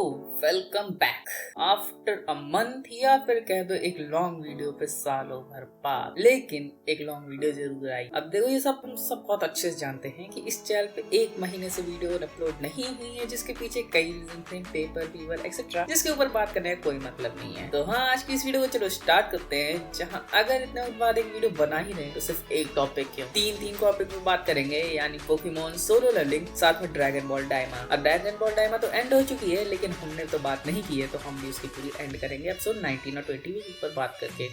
Welcome back after a month या फिर कह दो एक लॉन्ग वीडियो पे सालों भर बाद, लेकिन एक लॉन्ग वीडियो जरूर आई। अब देखो ये सब हम सब बहुत अच्छे से जानते हैं कि इस चैनल पे एक महीने से वीडियो अपलोड नहीं हुई है, जिसके पीछे कई रीजन थे, पेपर फीवर एक्सेट्रा, जिसके ऊपर बात करने का कोई मतलब नहीं है। तो हाँ, आज की इस वीडियो को चलो स्टार्ट करते हैं, जहाँ अगर इतने बाद एक वीडियो बना ही रहे तो सिर्फ एक टॉपिक क्यों, तीन टॉपिक पे बात करेंगे, यानी पोकेमॉन सोलो लेवलिंग, साथ में ड्रैगन बॉल डायमा। अब ड्रैगन बॉल डायमा तो एंड हो चुकी है, लेकिन हमने तो बात नहीं की है, तो हम भी उसकी पूरी एंड करेंगे एपिसोड 19 और 20 के ऊपर बात करके।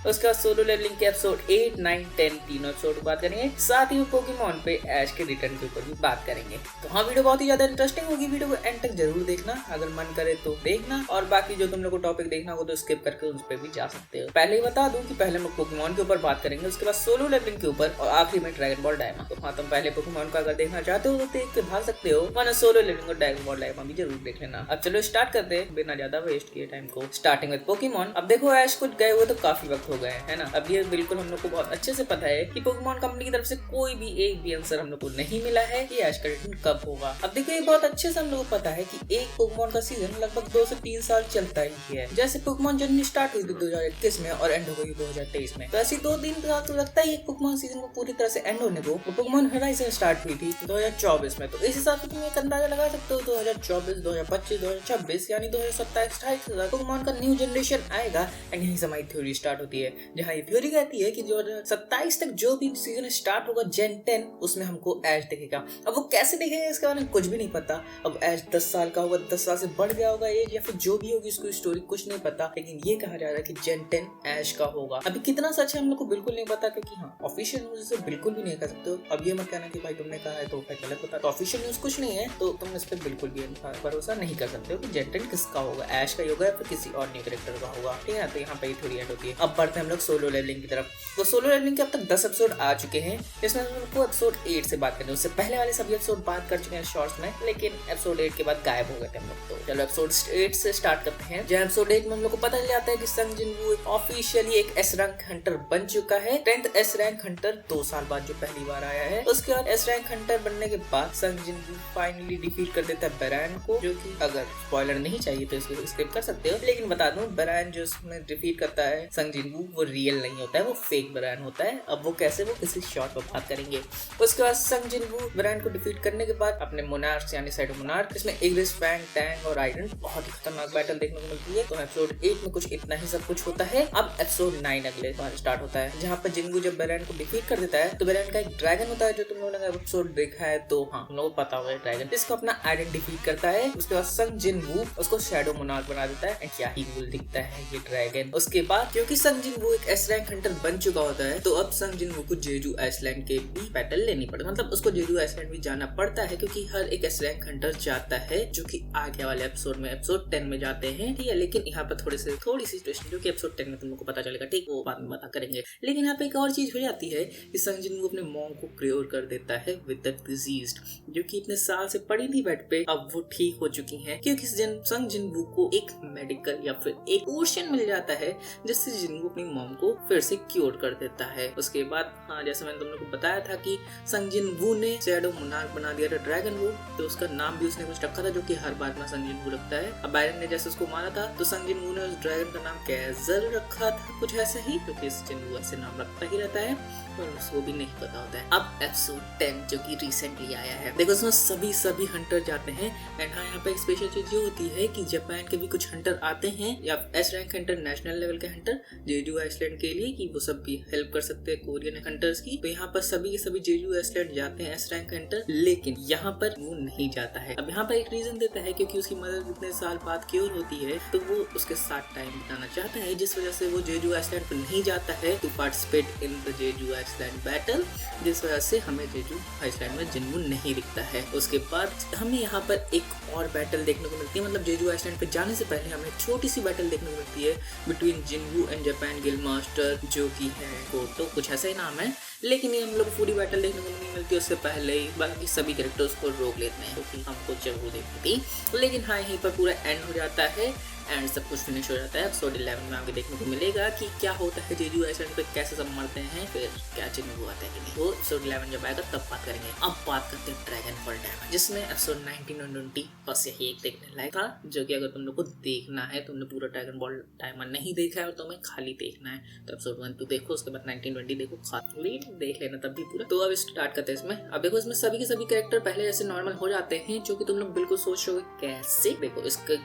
उसका सोलो लेवलिंग के एपिसोड 8, 9, 10 तीनों एपिसोड बात करेंगे, साथ ही पोकेमॉन पे ऐश के रिटर्न के ऊपर भी बात करेंगे। तो हाँ, वीडियो बहुत ही ज्यादा इंटरेस्टिंग होगी, वीडियो को एंड तक जरूर देखना, अगर मन करे तो देखना, और बाकी जो तुम लोग को टॉपिक देखना हो तो स्किप करके उस पर भी जा सकते हो। पहले ही बता दूं कि पहले हम पोकेमॉन के ऊपर बात करेंगे, उसके बाद सोलो लेवलिंग के ऊपर, और आखिरी में ड्रैगन बॉल डायमा। तो हाँ, तुम पहले पोकेमॉन को अगर देखना चाहते हो तो देख के भाग सकते हो, वरना सोलो लेवलिंग और ड्रैगन बॉल डायमा भी जरूर देख लेना। अब चलो स्टार्ट करते हैं बिना ज्यादा वेस्ट किए टाइम को, स्टार्टिंग विद पोकेमॉन। अब देखो ऐश कुछ गए हुए तो काफी वक्त हो गए है ना। अब ये बिल्कुल हम लोग को बहुत अच्छे से पता है कि पोकेमॉन कंपनी की तरफ से कोई भी एक भी आंसर हम लोग को नहीं मिला है कि ऐश का रिटर्न कब होगा। अब देखो ये बहुत अच्छे से हम लोग को पता है कि एक पोकेमॉन का सीजन लगभग 2 से 3 साल चलता ही है। जैसे पोकेमॉन जर्नी स्टार्ट हुई थी 2021 में और एंड हो गई 2023 में, तो ऐसी 2-3 साल तो लगता ही एक पोकेमॉन सीजन को पूरी तरह से एंड होने को। पोकेमॉन होराइजन स्टार्ट हुई थी 2024 में, तो इस हिसाब से तुम एक अंदाजा लगा सकते हो 2024, 2025, 2026 यानी 2027-28 पोकेमॉन का न्यू जनरेशन आएगा। एंड यहीं से हमारी थ्योरी स्टार्ट होती है, जहाँ ये थ्योरी कहती है कि 2027 तक जो भी सीजन स्टार्ट होगा जेन 10, उसमें हमको ऐश दिखेगा। अब वो कैसे दिखेगा इसके बारे में कुछ भी नहीं पता। अब ऐश 10 साल का होगा, 10 साल से बढ़ गया होगा एज, या फिर जो भी होगी उसकी स्टोरी कुछ नहीं पता, लेकिन ये कहा जा रहा है कि जेन 10 ऐश का होगा। अभी कितना सच है हम लोग को बिल्कुल नहीं पता, क्योंकि हाँ, ऑफिशियल न्यूज से बिल्कुल भी नहीं कर सकते हो। अब ये मत कहना कि भाई तुमने कहा है तो भाई गलत बता, तो ऑफिशियल न्यूज कुछ नहीं है, तो तुम इस पर बिल्कुल भी भरोसा नहीं कर सकते हो कि जेन 10 किसका होगा, ऐश का होगा या फिर किसी और न्यू कैरेक्टर का होगा। ठीक है, तो यहाँ पे थोड़ी एंड होती है। अब बढ़ते हैं हम लोग सोलो लेवलिंग की तरफ। तो सोलो लेवलिंग के अब तक 10 एपिसोड आ चुके हैं, जिसमें हम लोग को एपिसोड 8 से बात करनी है। उससे पहले वाले सभी एपिसोड बात कर चुके हैं शॉर्ट्स में, लेकिन एपिसोड 8 के बाद गायब हो गए थे हम लोग। तो चलो एपिसोड 8 से स्टार्ट करते हैं, जहाँ एपिसोड 8 में हम लोग को पता चल जाता है कि संग जिनवू ऑफिशियली एक एस रैंक हंटर बन चुका है। 10th एस रैंक हंटर 2 साल बाद जो पहली बार आया है। उसके बाद एस रैंक हंटर बनने के बाद संग जिनवू फाइनली डिफीट कर देता है बेरैन को, जो कि अगर स्पॉइलर नहीं चाहिए तो इसको स्किप कर सकते हो, लेकिन बता दूं बेरैन जो उसमें डिफीट करता है संग जिनवू, वो रियल नहीं होता है, वो फेक बेरैन होता है। अब वो कैसे, वो किसी शॉर्ट पर बात करेंगे। उसके बाद संग जिनवू बेरैन को डिफीट करने के बाद अपने मोनार्क्स यानी साइडो मोनार्क, इसमें इग्रिस, फैंग, टैंग और आयरन बहुत ही खतरनाक बैटल देखने को मिलती है। तो एपिसोड 8 में कुछ इतना ही सब कुछ होता है। अब एपिसोड 9 अगले बार स्टार्ट होता है, जहाँ पर जिनवू जब बेरैन को डिफीट कर देता है तो बेरैन का एक ड्रैगन होता है, जो तुम लोगों ने एपिसोड देखा है तो हाँ, तुम लोगों को पता होगा ड्रैगन, इसको अपना आयरन डिफीट करता है। उसके बाद संग जिनवू उसको शैडो मोनार्क बना देता है। क्या ही कूल दिखता है ये ड्रैगन। उसके बाद क्योंकि संग जिनवू एक एस रैंक हंटर बन चुका होता है, तो अब संग जिनवू को जेजू आइसलैंड के भी बैटल लेनी पड़ती है, मतलब उसको जेजू आइसलैंड भी जाना पड़ता है, क्योंकि हर एक एस रैंक हंटर जाता है, जो कि आगे वाले एपिसोड में एपिसोड 10 में जाते हैं। ठीक है, लेकिन यहाँ पर थोड़ी सी ट्विस्ट जो कि एपिसोड 10 में तुम लोग को पता चलेगा, ठीक, वो बाद में बता करेंगे। लेकिन यहाँ पे एक और चीज हो जाती है कि संग जिनवू अपने मॉम को क्योर कर देता है विद द डिजीज, जो कि इतने साल से पड़ी थी बेड पे, अब वो ठीक हो चुकी हैं, क्योंकि संग जिनवू को एक मेडिकल या फिर एक पोर्शन मिल जाता है, जिससे जिनवू अपनी मॉम को फिर से क्योर कर देता है। उसके बाद हाँ, जैसे मैंने तुम लोग को बताया था कि संग जिनवू ने शैडो मोनार्क बना दिया था ड्रैगन वो, तो उसका नाम भी उसने कुछ रखा था, जो कि हर बार में संग जिनवू रखता है। अब बायरन ने जैसे उसको मारा था, तो संग जिनवू ने उस ड्रैगन का नाम कैजल रखा था, कुछ ऐसा ही, क्योंकि जिनवू ऐसे नाम रखता ही रहता है, और उसको भी नहीं पता होता है। अब एपिसोड 10 जो कि रिसेंटली आया है, देखो उसमें सभी हंटर जाते हैं। एंड हाँ, यहाँ पे एक स्पेशल चीज ये होती है कि जापान के भी कुछ हंटर आते हैं, या S rank Hunter, national level के हंटर जेजू आइसलैंड के लिए, कि वो सब भी हेल्प कर सकते हैं कोरियन हंटर्स की। तो यहाँ पर सभी जेजू आइसलैंड जाते हैं एस रैंक हंटर, लेकिन यहाँ पर वो नहीं जाता है। अब यहाँ पर एक रीजन देता है, क्योंकि उसकी मदर इतने साल बाद क्योर होती है, तो वो उसके साथ टाइम बिताना चाहता है, जिस वजह से वो जेजू आइसलैंड पर नहीं जाता है to participate in the Jeju Island battle, जिस वजह से हमें जेजू आइसलैंड में जिनवू नहीं दिखता है। उसके बाद हमें यहाँ पर एक और बैटल देखने को मिलती है, मतलब जेजू आइसलैंड पे जाने से पहले हमें छोटी सी बैटल देखने को मिलती है between जिनवू and Japan guild master, जो कि है तो कुछ ऐसा ही नाम है, लेकिन ये हम लोग पूरी बैटल देखने को नहीं मिलती। उससे पहले ही बाकी सभी कैरेक्टर्स को रोक लेते हैं, क्योंकि हमको जरूर देखनी थी। लेकिन हाँ, यहीं पर पूरा एंड हो जाता है एंड सब कुछ फिनिश हो जाता है। एपिसोड 11 में आगे देखने को मिलेगा कि क्या होता है जेजू आइलैंड पे, कैसे सब मरते हैं, फिर क्या चीज में हुआ था कि नहीं। वो एपिसोड 11 जब आएगा तब बात करेंगे। अब बात करते हैं ड्रैगन बॉल डायमा, जिसमें एपिसोड 19 और 20 बस यही एक देखने लायक था, जो कि अगर तुम लोग को देखना है, तुमने पूरा ड्रैगन बॉल डायमा नहीं देखा है और तुम्हें खाली देखना है तो एपिसोड 1 2 देखो, उसके बाद 19 20 देखो, खाली देख लेना तब भी पूरा। तो अब स्टार्ट करते हैं इसमें। अब देखो इसमें सभी के सभी कैरेक्टर पहले जैसे नॉर्मल हो जाते हैं, जो कि तुम लोग बिल्कुल सोच रहे हो कैसे। देखो इसका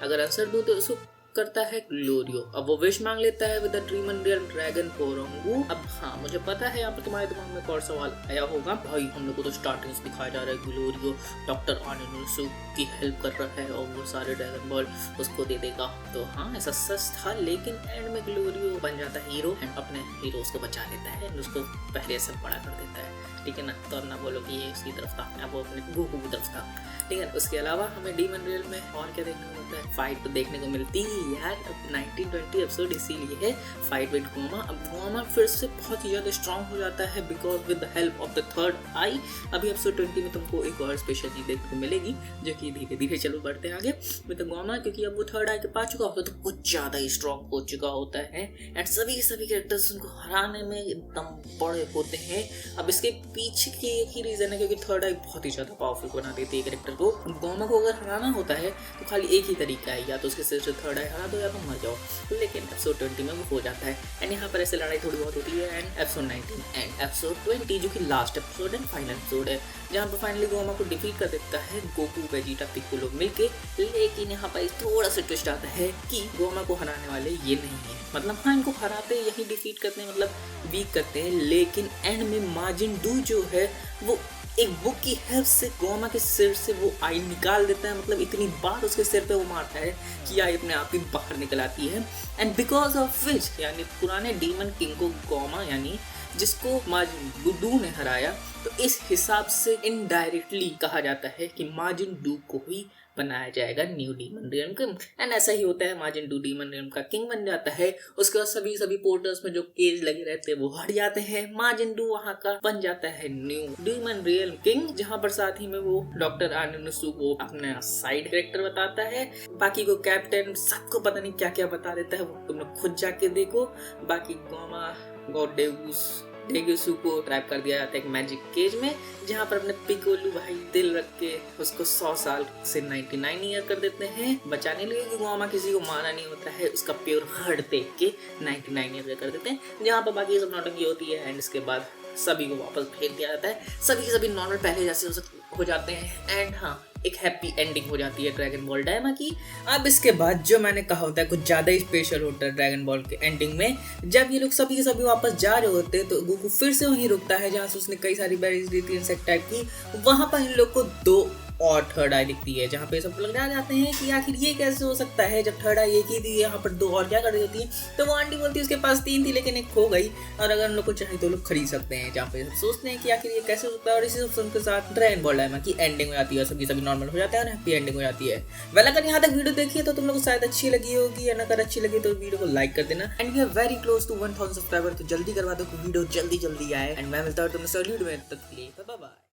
अगर आंसर दूं तो इसको करता है ग्लोरियो। अब वो विश मांग लेता है विद द ट्रीमंडियल ड्रैगन पोरंगू। अब हाँ, मुझे पता है यहाँ पर तुम्हारे दिमाग में और सवाल आया होगा, भाई हम लोग को तो स्टार्टिंग से दिखाया जा रहा है ग्लोरियो डॉक्टर आनुनुसु की हेल्प कर रहा है और वो सारे ड्रैगन बॉल उसको दे देगा। तो हाँ, ऐसा सच था, लेकिन एंड में ग्लोरियो बन जाता है हीरो एंड अपने हीरोज को बचा लेता है, उसको पहले से बड़ा कर देता है, ठीक है ना। तो अब ना बोलो कि ये उसकी तरफ था, अब वो अपने गोकू की तरफ था, ठीक है। उसके अलावा हमें डीमन रियल में और क्या देखने को मिलता है, फाइट तो देखने को मिलती है यार। अब 19-20 एपिसोड इसीलिए है फाइट विद गोमा। अब गोमा फिर से बहुत ही ज्यादा स्ट्रॉन्ग हो जाता है because with the help of the third eye. अभी एपिसोड 20 में तुमको एक और स्पेशल चीज देखने को मिलेगी, जो कि धीरे धीरे चलो बढ़ते हैं आगे विद गोमा, क्योंकि अब वो थर्ड आई के पास चुका होता है तो कुछ ज्यादा ही स्ट्रॉन्ग हो चुका होता है एंड सभी कैरेक्टर्स उनको हराने में एकदम बड़े होते हैं। अब इसके पीछे की एक ही रीजन है, क्योंकि थर्ड आई बहुत ही ज्यादा पावरफुल बना देती है कैरेक्टर को। गोमा को अगर हराना होता है तो खाली एक ही तरीका है, या तो उसके सिर से थर्ड आई हरा दो या तो मर जाओ, लेकिन एपिसोड 20 में वो हो जाता है एंड यहाँ पर ऐसे लड़ाई थोड़ी बहुत होती है। एंड एपिसोड 19 एंड एपिसोड 20 जो कि last episode and final episode है, जहाँ पर फाइनली गोमा को डिफीट कर देता है गोकू वेजिटा पिक्कोलो मिलके। लेकिन यहाँ पर थोड़ा सा ट्विस्ट आता है कि गोमा को हराने वाले ये नहीं है, मतलब हाँ इनको हराते यही डिफीट करते हैं, मतलब वीक करते हैं, लेकिन एंड में माजिन डू जो है वो एक बुक की हेल्प से गोमा के सिर से वो आई निकाल देता है। मतलब इतनी बार उसके सिर पे वो मारता है कि आई अपने आप ही बाहर निकल आती है एंड बिकॉज ऑफ विच, यानी पुराने डीमन किंग को गोमा यानी जिसको माजिन डू ने हराया, तो इस हिसाब से इनडायरेक्टली कहा जाता है कि माजिन डू को ही बनाया जाएगा new demon realm king. And ऐसा ही होता है, माजिन डू डीमन रियल्म का किंग बन जाता है। उसके बाद सभी पोर्टल्स में जो केज लगे रहते हैं वो हट जाते हैं, माजिन डू वहाँ का बन जाता है न्यू डीमन रियल्म किंग, जहाँ पर साथ ही में वो डॉक्टर आनुनुसु को अपना साइड कैरेक्टर बताता है, बाकी को कैप्टन सबको पता नहीं क्या क्या बता देता है, वो तुम लोग खुद जाके देखो। बाकी गोमा डेगुसु को ट्रैप कर दिया जाता है एक मैजिक केज में, जहाँ पर अपने पिकोलू भाई दिल रख के उसको 100 साल से 99 ईयर कर देते हैं बचाने लगे, क्योंकि गोमा किसी को मारा नहीं होता है, उसका प्योर हार्ट देख के 99 ईयर कर देते हैं, जहाँ पर बाकी सब नौटंकी होती है एंड इसके बाद सभी को वापस भेज दिया जाता है, सभी नॉर्मल पहले जैसे हो जाते हैं एंड हाँ एक हैप्पी एंडिंग हो जाती है ड्रैगन बॉल डायमा की। अब इसके बाद जो मैंने कहा होता है कुछ ज्यादा ही स्पेशल होता है ड्रैगन बॉल के एंडिंग में, जब ये लोग सभी के सभी वापस जा रहे होते हैं तो गोकू फिर से वहीं रुकता है जहाँ से उसने कई सारी बेरीज दी थी इंसेक्ट टाइप की। वहां पर इन लोग को 2 और थर्ड आई दिखती है, जहाँ पे सब लग जाते हैं कि आखिर ये कैसे हो सकता है, जब थर्ड आई एक ही थी यहाँ पर 2 और क्या कर रही होती है। तो वो आंटी बोलती है उसके पास 3 थी लेकिन एक खो गई, और अगर उन लोग को चाहिए तो लोग खरीद सकते हैं, जहाँ पे सब सोचते हैं कि आखिर ये कैसे हो सकता है। और इसी ऑप्शन के साथ ड्रैगन बॉल डायमा की एंडिंग हो जाती है, सभी नॉर्मल हो जाता है और हैप्पी एंडिंग हो जाती है। वेल अगर यहाँ तक वीडियो देखी है तो तुम लोग को शायद अच्छी लगी होगी, या अगर अच्छी लगी तो वीडियो को लाइक कर देना and we are very close to 1000 subscriber, तो जल्दी करवा दो, वीडियो जल्दी आए एंड मैं मिलता हूँ तुमसे अगली वीडियो में, तब तक के लिए बाय बाय।